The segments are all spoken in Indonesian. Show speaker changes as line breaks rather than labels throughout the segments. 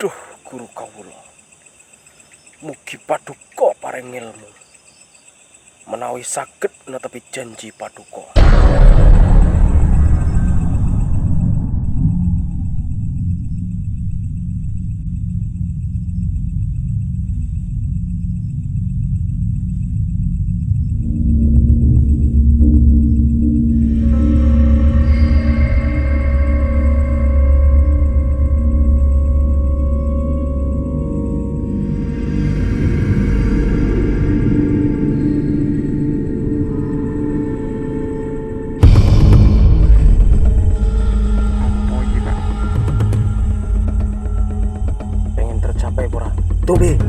Duh, Guru kawula. Mugi Paduka paring ilmu menawi saged netepi janji Paduka. Tercapai pura. Tobi.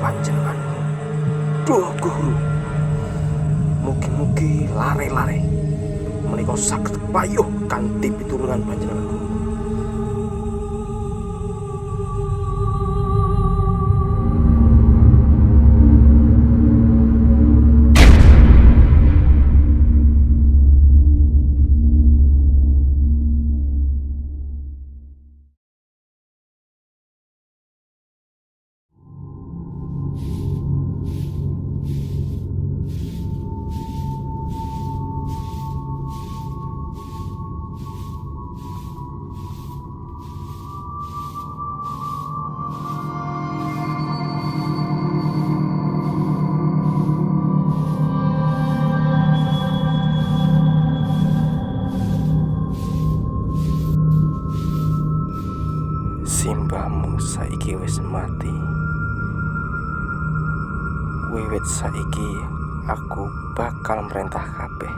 Panjenenganmu, duh Guru, mugi-mugi lare-lare menika saged payuh kanthi pitulungan panjenengan Guru. Simbahmu saiki wis mati. Wiwit saiki aku bakal merintah kabeh.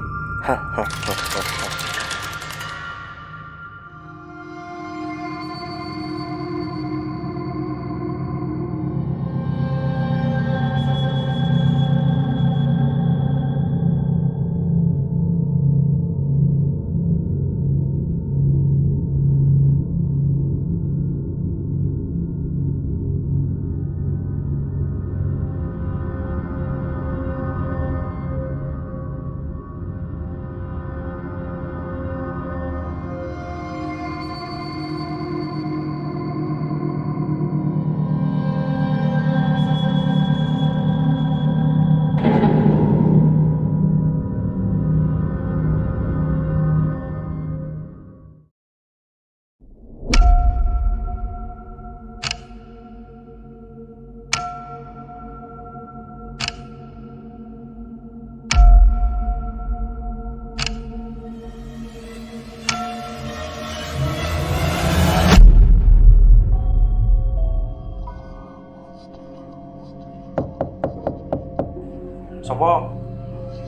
Sapa?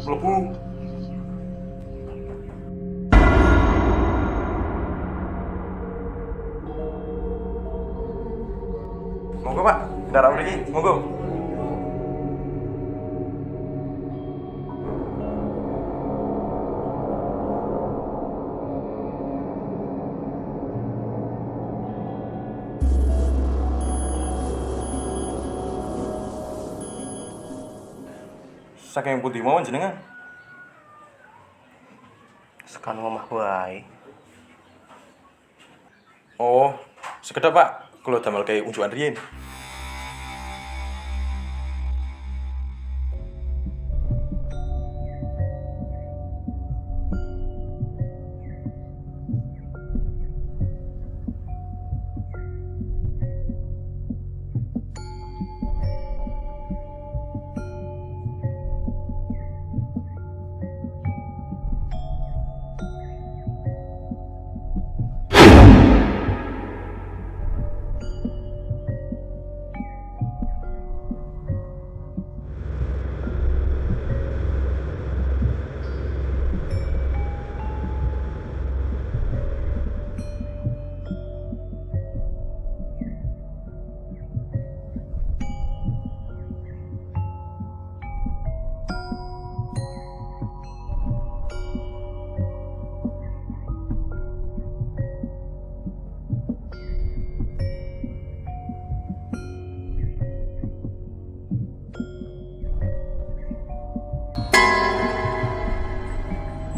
Mlebu. Monggo, Pak. Kendaraan mriki, monggo. Saking pundi mawon jenengan?
Sekan omah wae.
Oh, sekedap Pak. Kula damel kayak unjukan riyin.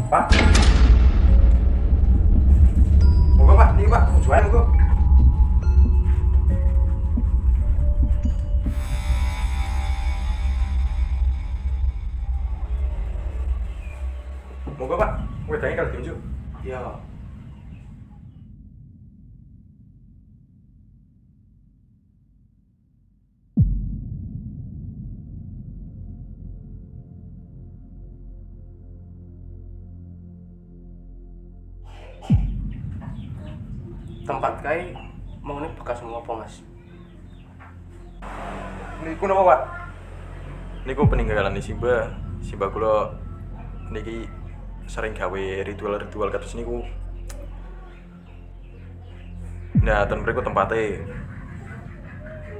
Pak. Monggo Pak, niki Pak, jualan monggo. Monggo Pak, wedangnya kalau diunjuk.
Iya. Tempat kai mau ini bekas ngopo Mas?
Niku napa Pak? Niku peninggalan di Simba. Simba kula niki sering gawe ritual-ritual kados niku. Nah, ten mriku tempate.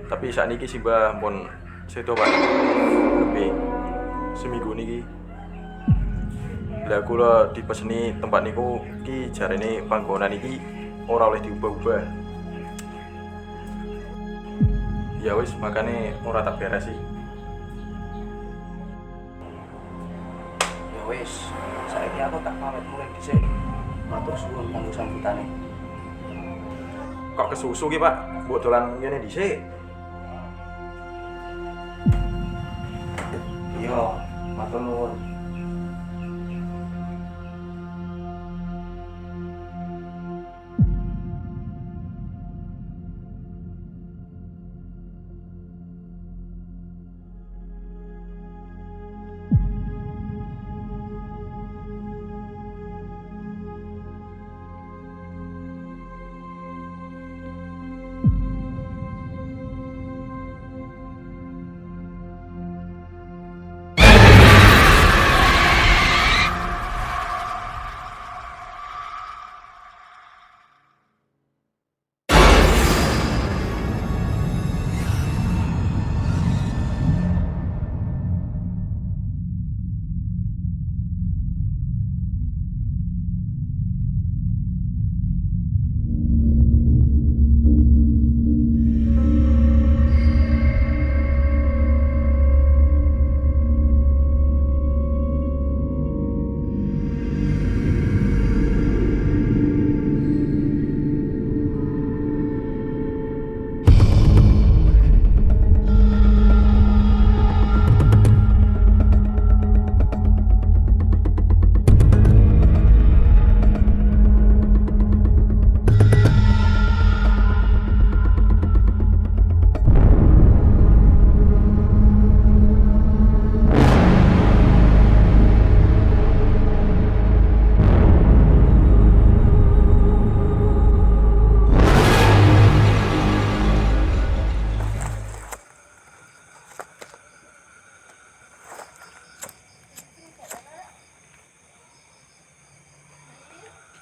Tapi sakniki Simba pun sedo Pak. Lebih seminggu niki. Lah kula dipeseni tempat niku ki jarene panggonan iki ora oleh diubah-ubah. Ya wis makane ora tak beres sih.
Ya wis, saiki aku tak pamit mulai dhisik. Matur suwun kanggo sambutane.
Kok kesusu ki Pak? Mbok dolan ngene dhisik.
Iya, matur nuwun.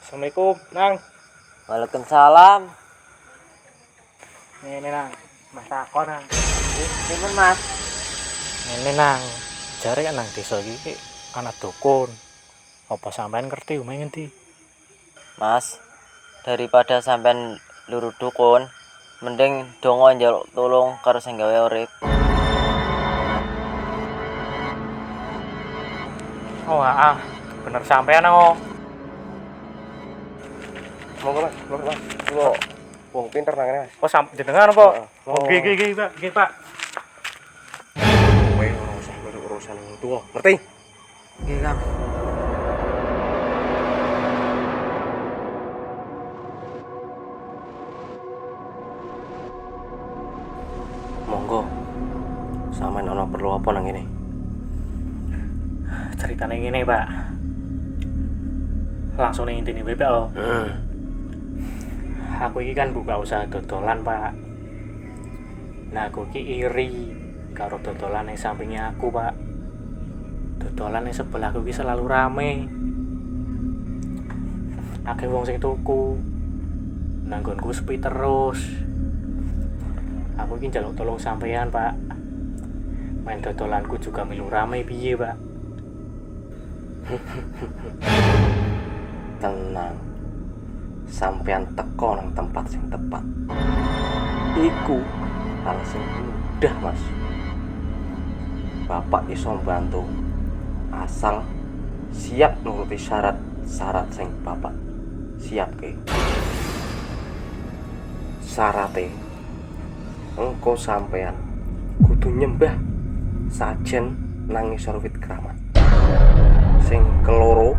Assalamualaikum, Nang.
Waalaikumsalam.
Ini Nang, Mas takon Nang.
Pripun, Mas?
Ini Nang, jare kan nang desa iki anak dukun. Apa sampean ngerti omahe ngendi?
Mas, daripada sampean luru dukun, mending donga njaluk tulung karo sing gawe urip.
Oh, bener sampean Nang.
Monggo Mas, monggo Mas. Kula wong pinter nang kene Mas.
Oh, jenengan apa?
Oh.
Nggih, Pak. Nggih, Pak.
Kowe ora usah urusan wong tuwa, ngerti?
Nggih, Kang.
Monggo. Sampeyan ana perlu apa nang kene?
Ceritane ngene, Pak. Langsung ning intine wae, Pak. Aku iki kan buka usaha dodolan, Pak. Nah, aku iki iri karo dodolan yang sampingnya aku, Pak. Dodolan yang sebelah aku iki selalu rame. Akeh wong sing tuku. Nanggonku sepi terus. Aku iki njaluk tolong sampean, Pak. Main dodolanku juga milu rame piye, Pak?
Tenang. Sampeyan teko nang tempat sing tepat. Iku hal sing mudah, Mas. Bapak iso bantu asal siap nuruti syarat-syarat sing bapak siapke. Syarate engko sampean kudu nyembah sajen nang ngisor wit kramat. Sing keloro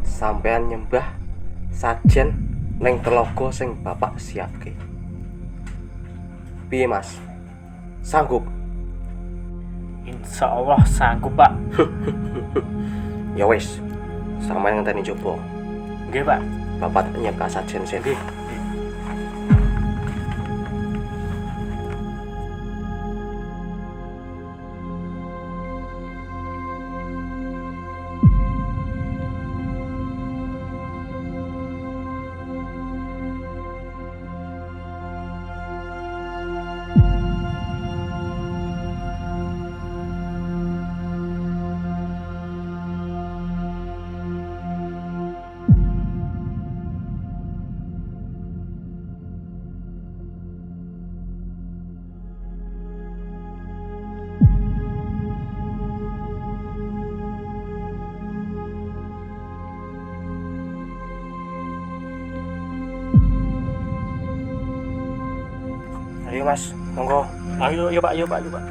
sampean nyembah sajen neng telogo sing bapak siapke. Piye Mas? Sanggup?
Insya Allah sanggup Pak.
Ya wis, sampean ngenteni coba.
Nggih Pak.
Bapak nyembah sajen sen. Ayo Mas, monggo.
Ayo Pak, ayo Pak.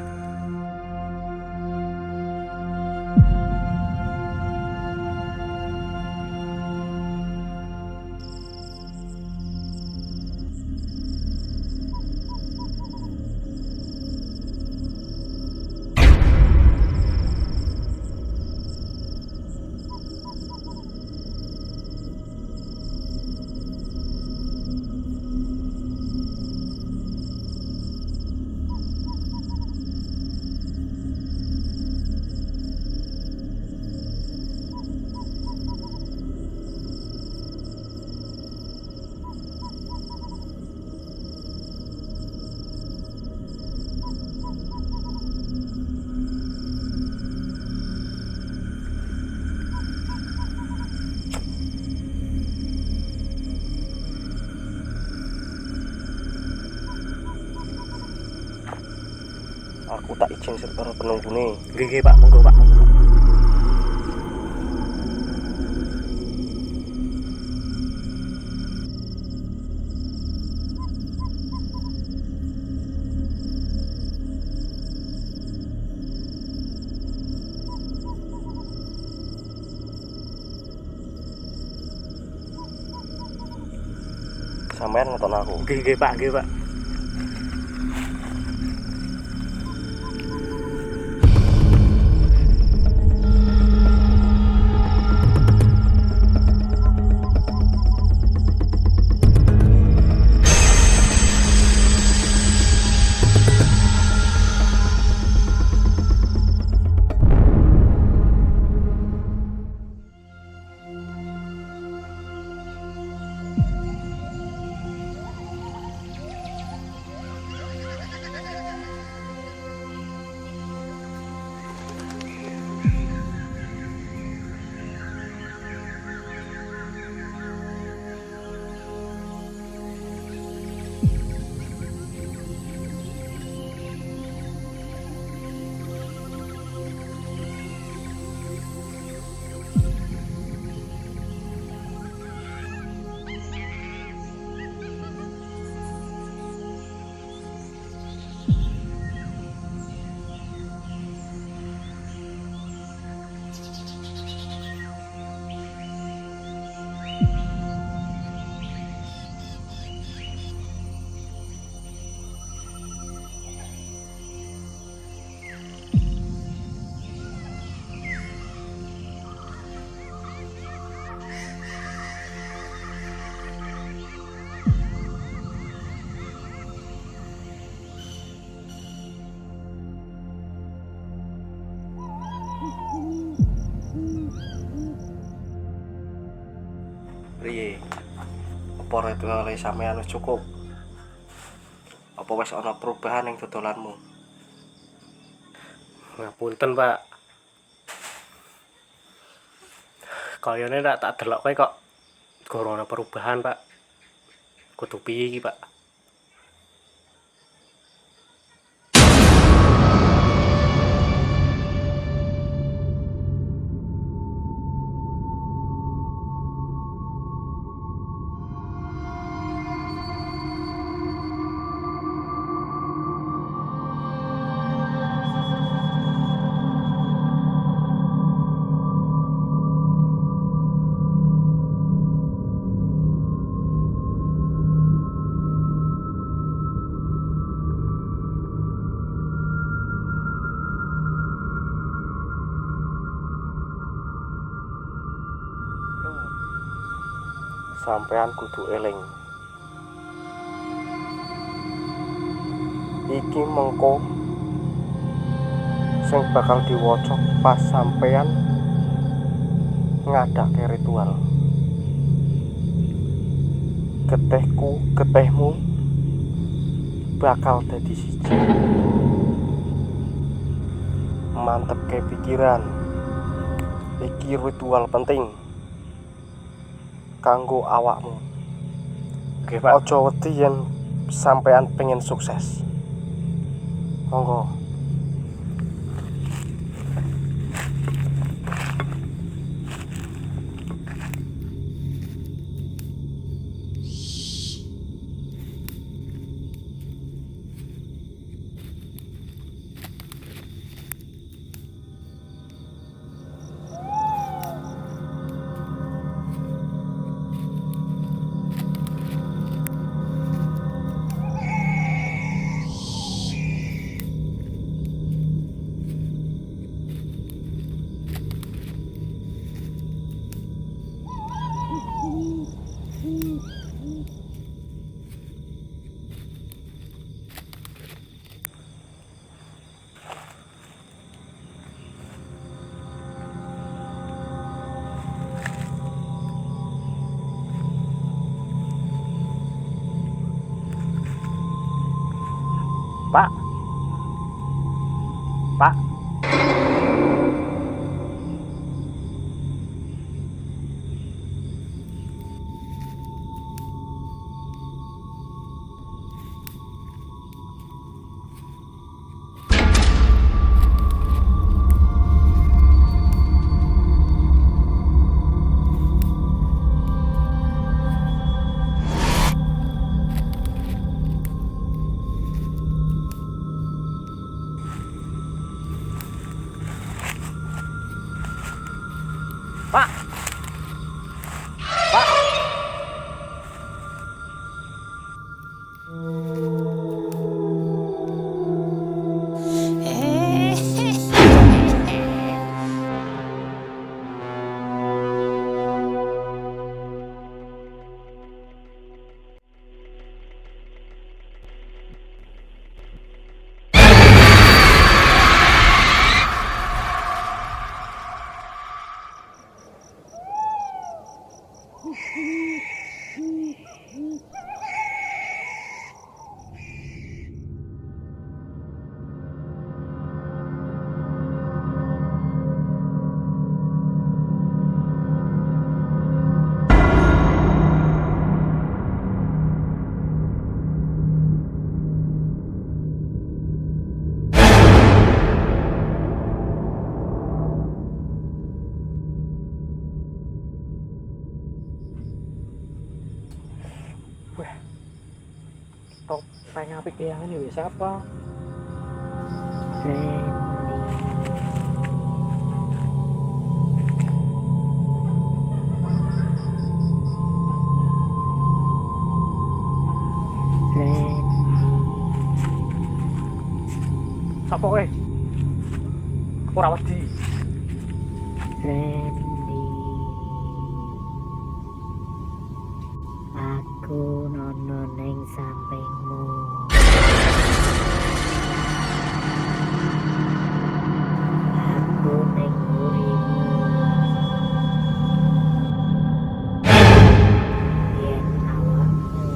Aku tak izin para penunggune.
Nggih Pak, monggo Pak.
Sampean nonton aku.
Nggih Pak, nggih Pak.
Priye? Apa rituale sampean wis cukup? Apa wis ana perubahan ning dodolanmu?
Ngapunten Pak. Kayane tak delok kowe kok gorong ana perubahan Pak. Kudu piye iki Pak?
sampean kudu eling. Iki mengko sing bakal diwaca pas sampean ngadake ritual. Getihku, getihmu bakal dadi siji. Mantepke pikiran. Iki ritual penting kanggo awakmu.
Oke Pak.
Aja wedi yen sampean pengen sukses. Monggo.
Pak. Pak. Pak. Pak. Wah, topeng apik yang ini wis apa? Sapa kowe? Aku ora wedi.
Aku nono ning sampingmu. Aku ning ngurimu. Yen awakmu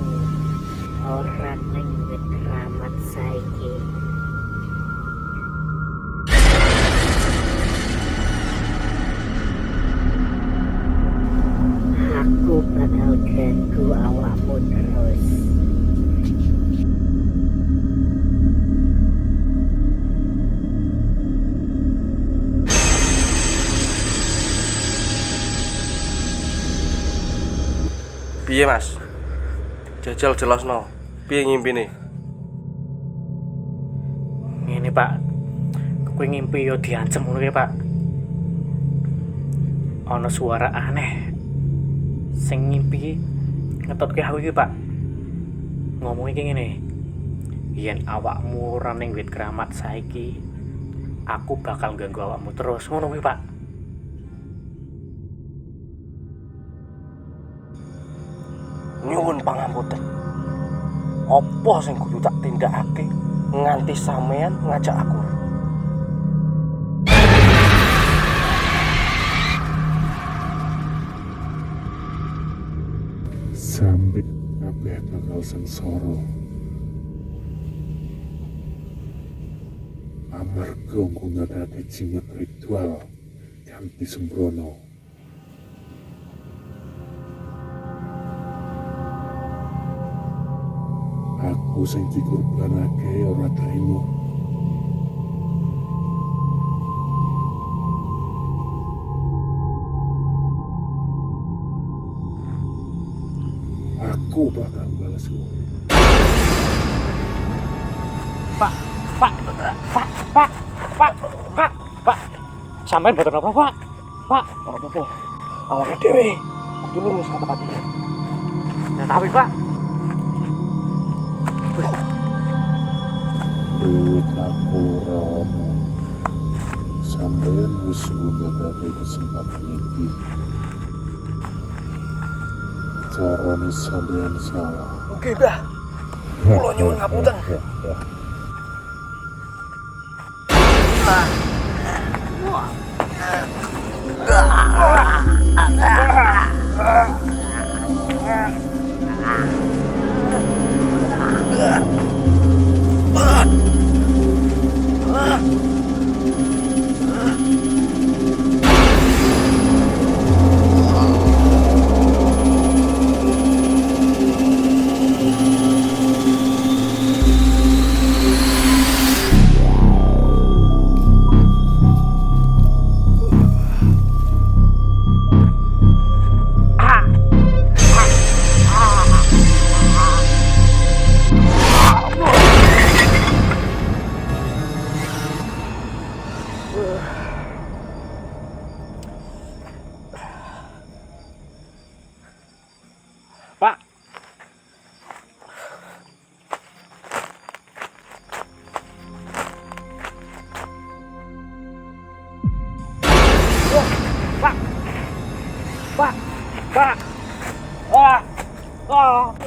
ora ning wit keramat saiki. Aku bakal ganggu awakmu terus.
Piye Mas? Jajal jelasno. Piye ngimpine?
Ngene Pak. Kowe ngimpi yo diancem ngono Pak. Ana suara aneh sing ngimpi ngetotke aku iki Pak. Ngomong iki ngene. Yen awakmu ora ning wit keramat saiki, aku bakal ganggu awakmu terus. Ngono kuwi Pak.
pangapunten. Apa sing kudu tak tindakake nganti sampean ngajak aku?
Sampai kabeh bakal sengsara. Amarga nggunakake jimat ritual kanthi sembrono. Aku sing dikorbanake ora trima. Aku bakal balas lu.
Pak. Sampai boten apa, Pak? Pak,
Ora apa-apa. Awake dhewe kudu lurus ke tempat ini.
ya tapi, Pak.
Duit aku Romo. Sampeyan wis nggunakake kesempatan iki. Carane sampeyan salah.
Oke, Mbah. Kula nyuwun ngapunten.
Pak. Pak. Pak. Pak. Ah. Ah.